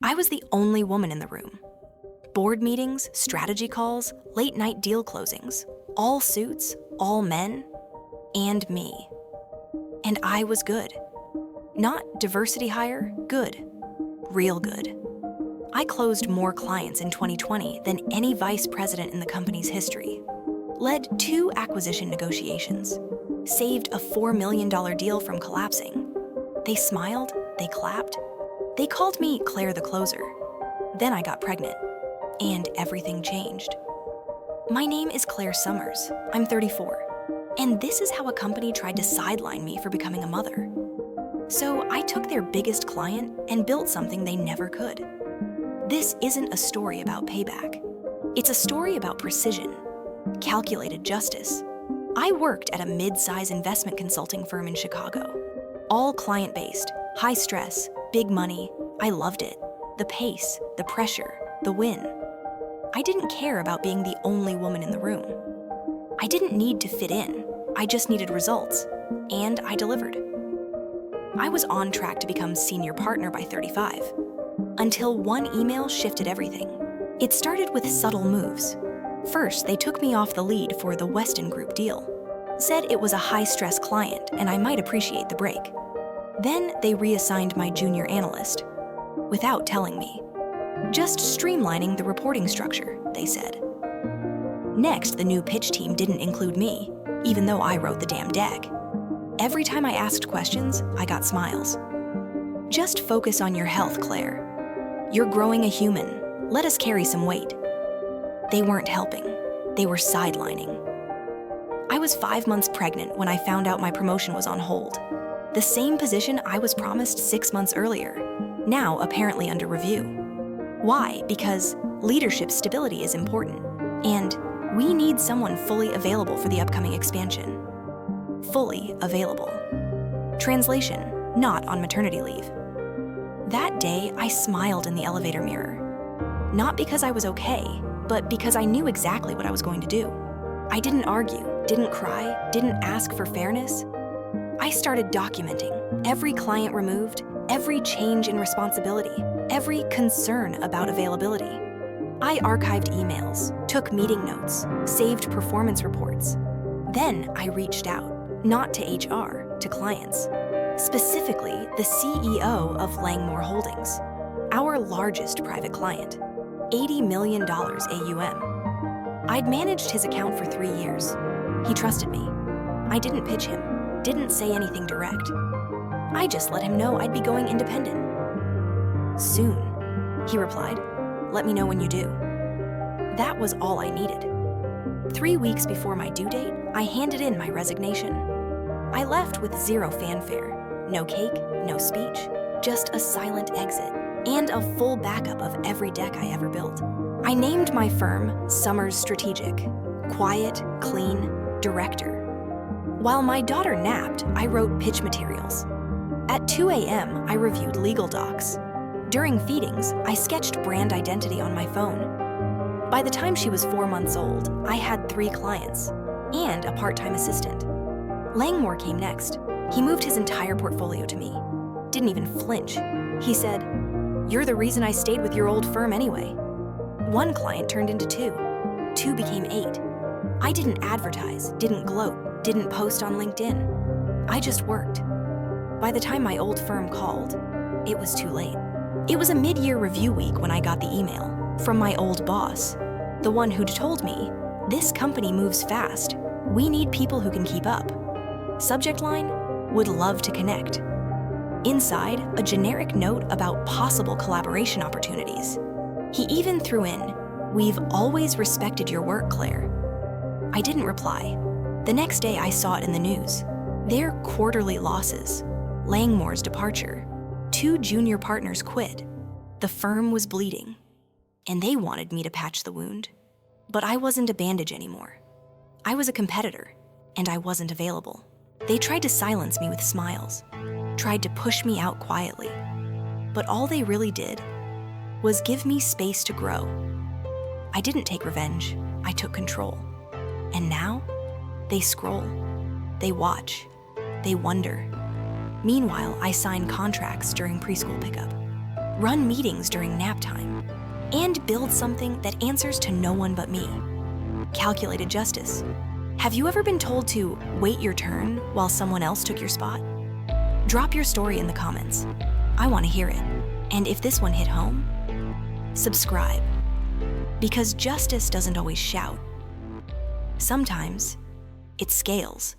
I was the only woman in the room. Board meetings, strategy calls, late-night deal closings, all suits, all men, and me. And I was good. Not diversity hire, good. Real good. I closed more clients in 2020 than any vice president in the company's history. Led 2 acquisition negotiations. Saved a $4 million deal from collapsing. They smiled, they clapped. They called me Claire the Closer. Then I got pregnant, and everything changed. My name is Claire Summers. I'm 34. And this is how a company tried to sideline me for becoming a mother. So I took their biggest client and built something they never could. This isn't a story about payback. It's a story about precision, calculated justice. I worked at a mid-size investment consulting firm in Chicago. All client-based, high stress, big money. I loved it. The pace, the pressure, the win. I didn't care about being the only woman in the room. I didn't need to fit in. I just needed results. And I delivered. I was on track to become senior partner by 35. Until one email shifted everything. It started with subtle moves. First, they took me off the lead for the Weston Group deal. Said it was a high-stress client and I might appreciate the break. Then they reassigned my junior analyst, without telling me. Just streamlining the reporting structure, they said. Next, the new pitch team didn't include me, even though I wrote the damn deck. Every time I asked questions, I got smiles. Just focus on your health, Claire. You're growing a human. Let us carry some weight. They weren't helping. They were sidelining. I was 5 months pregnant when I found out my promotion was on hold. The same position I was promised 6 months earlier, now apparently under review. Why? Because leadership stability is important, and we need someone fully available for the upcoming expansion. Fully available. Translation, not on maternity leave. That day, I smiled in the elevator mirror. Not because I was okay, but because I knew exactly what I was going to do. I didn't argue, didn't cry, didn't ask for fairness. I started documenting every client removed, every change in responsibility, every concern about availability. I archived emails, took meeting notes, saved performance reports. Then I reached out, not to HR, to clients. Specifically, the CEO of Langmore Holdings, our largest private client, $80 million AUM. I'd managed his account for 3 years. He trusted me. I didn't pitch him, didn't say anything direct. I just let him know I'd be going independent. Soon, he replied. Let me know when you do. That was all I needed. 3 weeks before my due date, I handed in my resignation. I left with zero fanfare. No cake, no speech, just a silent exit, and a full backup of every deck I ever built. I named my firm Summers Strategic, quiet, clean, director. While my daughter napped, I wrote pitch materials. At 2 a.m., I reviewed legal docs. During feedings, I sketched brand identity on my phone. By the time she was 4 months old, I had 3 clients and a part-time assistant. Langmore came next. He moved his entire portfolio to me. Didn't even flinch. He said, "You're the reason I stayed with your old firm anyway." 1 client turned into 2. 2 became 8. I didn't advertise, didn't gloat, didn't post on LinkedIn. I just worked. By the time my old firm called, it was too late. It was a mid-year review week when I got the email from my old boss, the one who'd told me, "This company moves fast. We need people who can keep up." Subject line, "Would love to connect." Inside, a generic note about possible collaboration opportunities. He even threw in, "We've always respected your work, Claire." I didn't reply. The next day I saw it in the news. Their quarterly losses, Langmore's departure, 2 junior partners quit. The firm was bleeding, and they wanted me to patch the wound. But I wasn't a bandage anymore. I was a competitor, and I wasn't available. They tried to silence me with smiles, tried to push me out quietly. But all they really did was give me space to grow. I didn't take revenge, I took control. And now, they scroll, they watch, they wonder. Meanwhile, I sign contracts during preschool pickup. run meetings during nap time, and build something that answers to no one but me. Calculated justice. Have you ever been told to wait your turn while someone else took your spot? Drop your story in the comments. I want to hear it. And if this one hit home, subscribe. Because justice doesn't always shout. Sometimes it scales.